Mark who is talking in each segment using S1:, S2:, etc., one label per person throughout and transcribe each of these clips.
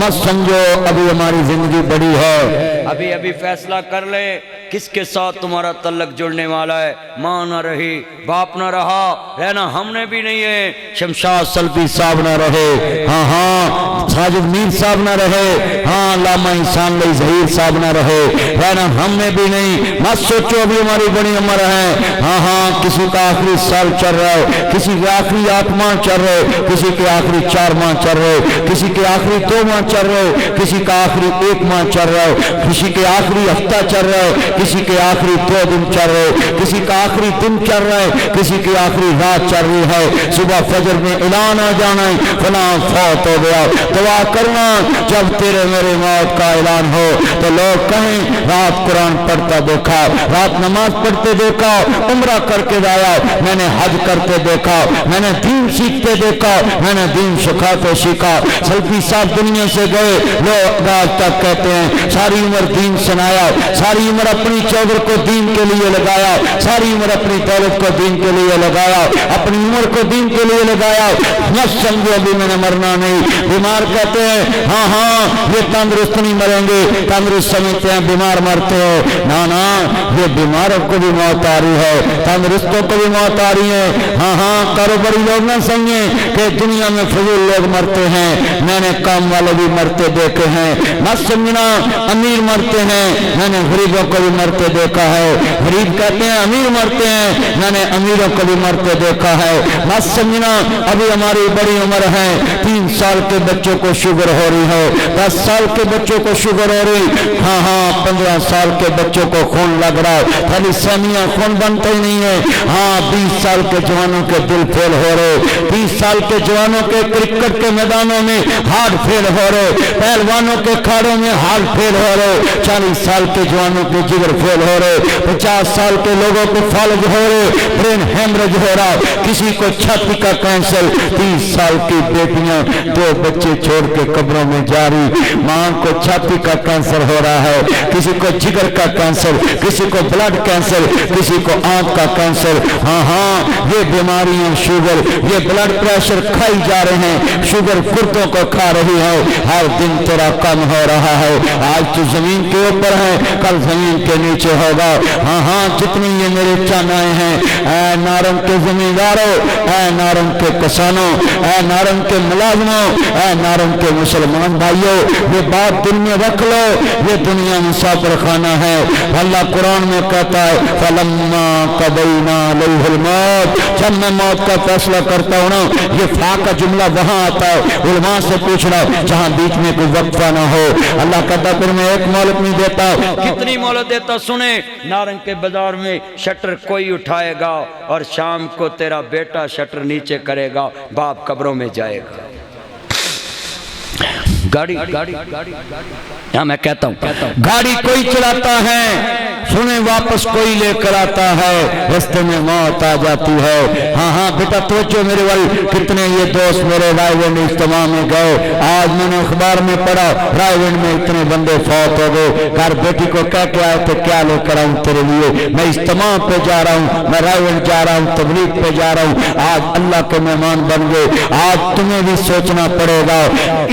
S1: मत समझो अभी हमारी जिंदगी बड़ी है।
S2: अभी अभी फैसला कर ले किसके साथ तुम्हारा तल्लक जुड़ने वाला है। माँ ना रही, बाप ना रहा, रहना हमने भी नहीं है।
S1: शमशाद सल्फी साहब ना रहे, हाँ हाँ साजिद मीर साहब ना रहे, हाँ लामा इंसान लई जहीर साहब ना रहे, रहना हमने भी नहीं। मत सोचो अभी हमारी बड़ी उम्र है, हाँ हाँ किसी का आखिरी साल चल रहा है, किसी के आखिरी 8 माह चल रहे, किसी के आखिरी 4 माह चल रहे, किसी के आखिरी 2 माह चल रहे, किसी का आखिरी 1 माह चल रहा है, किसी के आखिरी हफ्ता चल रहा है, किसी के आखिरी 2 दिन चल रहे, किसी का आखिरी दिन चल रहा है, किसी की आखिरी रात चल रही है। सुबह फजर में ऐलान आ जाना है फलां फौत हो गया। दुआ करना जब तेरे मेरे मौत का ऐलान हो तो लोग कहें रात कुरान पढ़ता देखा, रात नमाज पढ़ते देखा, उम्रा करके आया, मैंने हज करते देखा, मैंने दीन सीखते देखा, मैंने दीन सिखाते सीखा। सल्फी साहब दुनिया से गए, लोग आज तक कहते हैं सारी उम्र दीन सुनाया, सारी उम्र अपनी चौधर को दीन के लिए लगाया, सारी उम्र अपनी दौलत को दीन के लिए लगाया, अपनी उम्र को दीन के लिए लगाया। न समझो अभी मैंने मरना नहीं। बीमार कहते हैं हाँ हाँ ये तंदुरुस्त नहीं मरेंगे, तंदुरुस्त समझते हैं बीमार मरते हो। ना ना ये बीमारों को भी मौत आ रही है, तंदुरुस्तों को भी मौत आ रही है। हाँ हाँ कारोबारी लोग ना समझे कि दुनिया में फजूल लोग मरते हैं, मैंने काम वाले भी मरते देखे हैं। न समझना अमीर मरते हैं, मैंने गरीबों को भी मरते देखा है। गरीब कहते हैं अमीर मरते हैं, मैंने अमीरों को भी मरते देखा है। मत समझना अभी हमारी बड़ी उम्र है, 3 साल के बच्चों को शुगर हो रही है, 10 साल के बच्चों को शुगर हो रही, हाँ हाँ 15 साल के बच्चों को खून लग रहा है, थैलीसीमिया खून बनता ही नहीं है। हाँ 20 साल के जवानों के दिल फेल हो रहे, 20 साल के जवानों के क्रिकेट के मैदानों में हार्ट फेल हो रहे, पहलवानों के खाड़ों में हार्ट फेल हो रहे, 40 साल के जवानों के जिगर फेल हो रहे, 50 साल के लोगों को फालज हो रहे, ब्रेन हेमरेज हो रहा, किसी को छाती का कैंसर। 30 साल की बेटियां 2 बच्चे छोड़ के कब्रों में जा रही, मां को छाती का कैंसर हो रहा है, किसी को जिगर का कैंसर, किसी को ब्लड कैंसर, किसी को आंख का कैंसर। हाँ हाँ ये बीमारियां शुगर, ये ब्लड प्रेशर खाई जा रहे हैं, शुगर गुर्दों को खा रही है, हर दिन तेरा कम हो रहा है। आज तो जमीन के ऊपर है, कल जमीन के नीचे होगा। हाँ हाँ जितनी ये मेरे चानाएं हैं, ऐ नारंग के जमींदारों, ऐ नारंग के किसानों, ऐ नारंग के मुलाजमों, ऐ नारंग के मुसलमान भाइयों, ये बात दिल में रख लो, ये दुनिया मुसाफिर खाना है। अल्लाह कुरान में कहता है फलम्मा कबैना लहुल मौत, जब मैं मौत का फैसला करता हूँ ना, ये फा का जुमला वहां आता है, उलमा से पूछ रहा जहां बीच में कोई वक्फा ना हो। अल्लाह कहता फिर मैं एक मोहलत नहीं देता।
S2: कितनी मोहलत देता सुने, नारंग के बाजार में शटर कोई उठाएगा और शाम को तेरा बेटा शटर नीचे करेगा, बाप कब्रों में जाएगा। गाड़ी हाँ मैं कहता हूँ
S1: गाड़ी कोई चलाता है, सुने वापस कोई लेकर आता है, रास्ते में मौत आ जाती है। हाँ हाँ बेटा सोचो मेरे भाई, कितने ये दोस्त मेरे रायगंज इज्तिमा में गए, आज मैंने अखबार में पढ़ा रायगंज में इतने बंदे फौत हो गए। घर बेटी को कह के आए तो क्या लेकर आऊं तेरे लिए, मैं इज्तिमा पे जा रहा हूँ, मैं रायगंज जा रहा हूँ, तबलीग पे जा रहा हूँ, आज अल्लाह के मेहमान बन गए। आज तुम्हें भी सोचना पड़ेगा।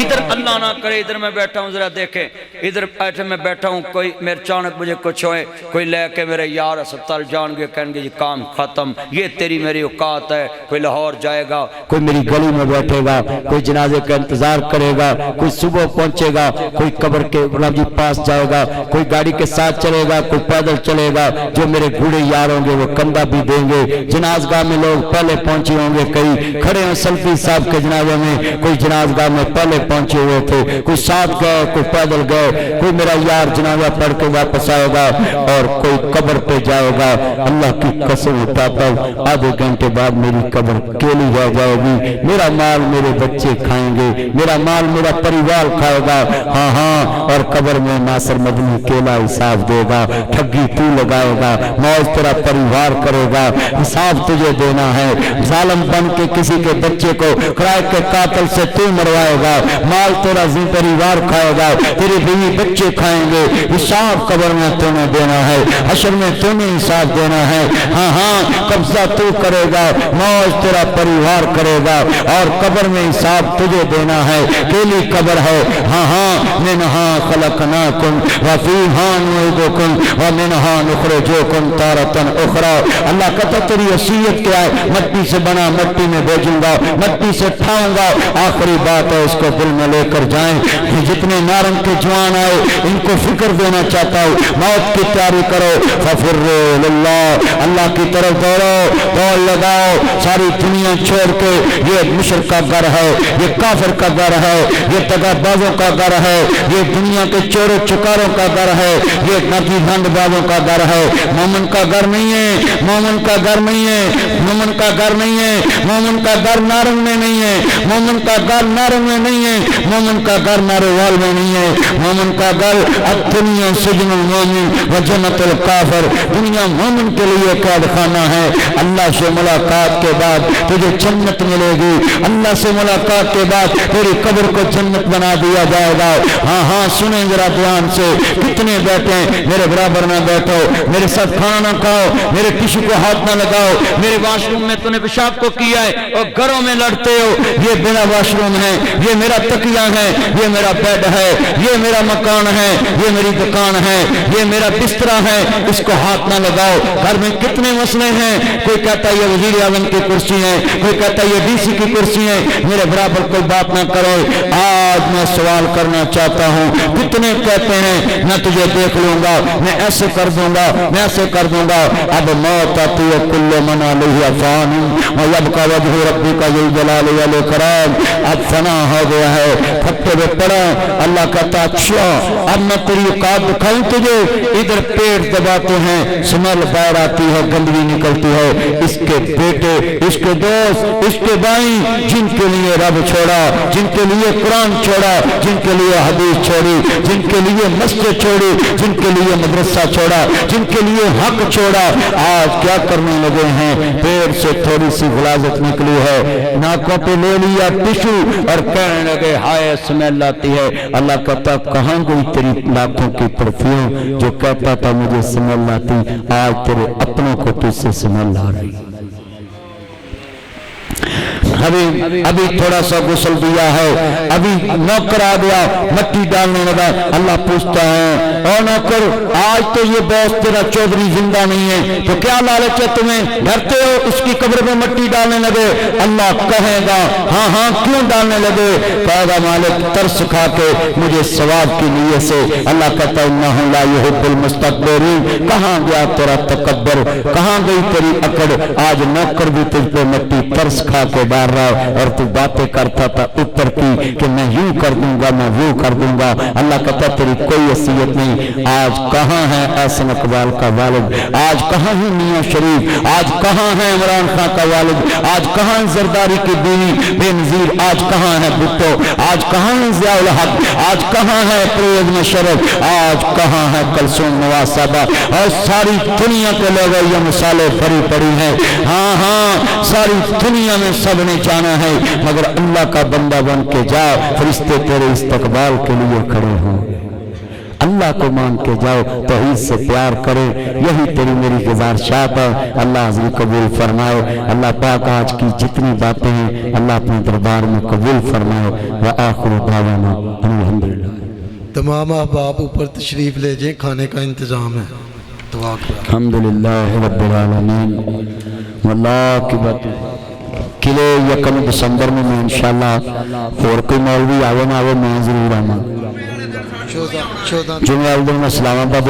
S2: इधर अल्लाह ना करे, इधर मैं बैठा हूँ, जरा देखे इधर बैठे मैं बैठा हूँ, कोई मेरे अचानक मुझे कुछ होए, कोई लेके मेरे यार अस्पताल जाएंगे, कहेंगे जी काम खत्म, ये तेरी मेरी औकात है। कोई लाहौर जाएगा,
S1: कोई मेरी गली में बैठेगा, कोई जनाजे का इंतजार करेगा, कोई सुबह पहुंचेगा, कोई कब्र के जी पास जाएगा, कोई गाड़ी के साथ चलेगा, कोई पैदल चलेगा। जो मेरे बूढ़े यार होंगे वो कंधा भी देंगे। जनाजगाह में लोग पहले पहुंचे होंगे, कई खड़े हैं सल्फी साहब के जनाजे में, कोई जनाजगाह में पहले पहुंचे हुए थे, कोई साथ गए, कोई पैदल गए, कोई मेरा यार जनाजा पढ़ के वापस आएगा और कोई कब्र पे जाएगा। अल्लाह की कसम उठाता हूँ आधे घंटे बाद मेरी कब्र अकेली रह जाएगी। मेरा माल मेरे बच्चे खाएंगे, मेरा माल मेरा परिवार खाएगा। हाँ हाँ और कब्र में नासिर मदनी अकेला हिसाब देगा, ठगी तू लगाएगा, मौज तेरा परिवार करेगा, हिसाब तुझे देना है। जालिम बन के किसी के बच्चे को किराए के कातिल से तू मरवाएगा, माल तेरा عظیم परिवार खाएगा, तेरे बीवी बच्चे खाएंगे, हिसाब कब्र में तूने देना है, हशर में तूने हिसाब देना है। हाँ हाँ, कब्जा तू करेगा, मौज तेरा परिवार करेगा और कब्र में हिसाब तुझे देना है। केली कब्र है। हाँ हाँ, मिनहा खलकनाकुम व फीहा नुईदुकुम व मिनहा नुखरिजुकुम तारतन उखरा। अल्लाह कहता तेरी वसीयत क्या है? मट्टी से बना मट्टी में भेजूंगा, मट्टी से उठाऊंगा। आखिरी बात है, इसको दिल में लेकर जाएं। जितने नारंग के जवान आए इनको फिक्र देना चाहता हूँ, मौत की तैयारी करो। फफिर्रू लिल्लाह, अल्लाह की तरफ दौड़ो, दौड़ लगाओ। सारी दुनिया छोड़ के, ये मुशरिक का घर है, ये काफिर का घर है, ये तगाबाजों का घर है, ये दुनिया के चोरों चुकारों का घर है, ये नदी भंडबाजों का घर है। मोमिन का घर नहीं है, मोमिन का घर नहीं है, मोमिन का घर नहीं है, मोमिन का घर नारंग में नहीं है, मोमिन का घर नारंग में नहीं है, मोमिन का घर नारेवाल में नहीं है। मोमिन का घर दुनिया सिजनुल मोमिन व जन्नतुल काफिर, दुनिया मोमिन के लिए कैद खाना है। अल्लाह से मुलाकात के बाद तुझे जन्नत मिलेगी, अल्लाह से मुलाकात के बाद तेरी कब्र को जन्नत बना दिया जाएगा। हाँ हाँ, सुने जरा ध्यान से, कितने बैठे मेरे बराबर में बैठो, मेरे साथ खाना ना खाओ, मेरे टिश्यू को हाथ ना लगाओ, मेरे वॉशरूम में तूने पेशाब को किया है और घरों में लड़ते हो। ये मेरा वॉशरूम है, ये मेरा तकिया है, ये मेरा बेड है, ये मेरा मकान है, ये मेरी दुकान है, ये मेरा बिस्तरा है, इसको हाथ ना लगाओ। घर में कितने मसले हैं, कोई कहता है ये वजीर आजम की कुर्सी है, कोई कहता है ये डीसी की कुर्सी है, मेरे बराबर कोई बात ना करो। आज मैं सवाल करना चाहता हूँ, कितने कहते हैं मैं तुझे देख लूंगा, मैं ऐसे कर दूंगा, मैं ऐसे कर दूंगा। अब मौत आती है, कुल्लु मन अलैहा फान व यबका वजहु रब्बिका ज़ुल जलाली वल इकराम। अब फना हो गया है, फट्टे पे पड़ा। अल्लाह कहता अच्छा अब मैं तेरी औकात दिखाऊं तुझे। इधर पेट दबाते हैं, स्मेल बाहर आती है, गंदगी निकलती है। इसके बेटे, इसके दोस्त, इसके भाई, जिनके लिए रब छोड़ा, जिनके लिए कुरान छोड़ा, जिनके लिए हदीस छोड़ी, जिनके लिए मस्जिद छोड़ी, जिनके लिए मदरसा छोड़ा, जिनके लिए हक छोड़ा, आज क्या करने लगे हैं? पेड़ से थोड़ी सी गुलाजत निकली है, नाकों पे ले लिया टिश्यू और कहने लगे हाय स्मेल आती है। अल्लाह कहता कहाँ गई तेरी लाखों की परफ्यूम जो कहता था मुझे स्मेल आती, आज तेरे अपनों को तुझसे स्मेल आ रही। अभी थोड़ा सा गुस्ल दिया है, अभी नौकर आ गया, मट्टी डालने लगा। अल्लाह पूछता है और नौकर आज तो ये बॉस तेरा चौधरी जिंदा नहीं है, तो क्या लालच है तुम्हें, डरते हो इसकी कब्र में मट्टी डालने लगे? अल्लाह कहेगा हाँ हाँ क्यों डालने लगे? कहेगा मालिक तरस खा के मुझे सवाब की नीयत से। अल्लाह कहता इन्नहु ला युहिब्बुल मुस्तकबिरीन। कहाँ गया तेरा तकब्बर, कहाँ गई तेरी अकड़? आज नौकर भी तुझ पे मट्टी तरस खा के डाल रहा और तू बातें करता था ऊपर की कि मैं यूं कर दूंगा, मैं वो कर दूंगा। अल्लाह कहता तेरी कोई हैसियत नहीं। आज कहाँ है एहसन इकबाल का वालिद, आज कहाँ है मियां शरीफ, आज कहाँ है इमरान खान का वालिद, आज कहाँ है जरदारी की बीवी बेनजीर, आज कहाँ है भुट्टो, आज कहाँ है ज़ियाउल हक, आज कहाँ है परवेज मुशर्रफ, आज कहाँ है कुलसूम नवाज साहबा। और सारी दुनिया के लोग ये मिसालें भरी पड़ी हैं। हाँ हाँ, सारी दुनिया में सबने जाना है, मगर अल्लाह का बंदा बन के जाओ, फरिश्ते तेरे इस्तकबाल के लिए खड़े हों। अल्लाह को मान के जाओ, तौहीद से प्यार करो, यही तेरी मेरी गुज़ारिशात है। अल्लाह हाज़िरी कबूल फरमाए। अल्लाह पाक आज की जितनी बातें हैं अल्लाह अपने दरबार में कबूल फरमाए। व आखिर दावाना अल्हम्दुलिल्लाह।
S3: तमाम अहबाब ऊपर तशरीफ ले जाएं, खाने का इंतजाम है। दुआ करें।
S1: अल्हम्दुलिल्लाह रब्बिल आलमीन। वल्लाह की बात किले 1 दिसंबर में मैं इंशाअल्लाह और कोई मौलवी आवे ना आवे मैं जरूर आना। जुम्मे इस्लामाबाद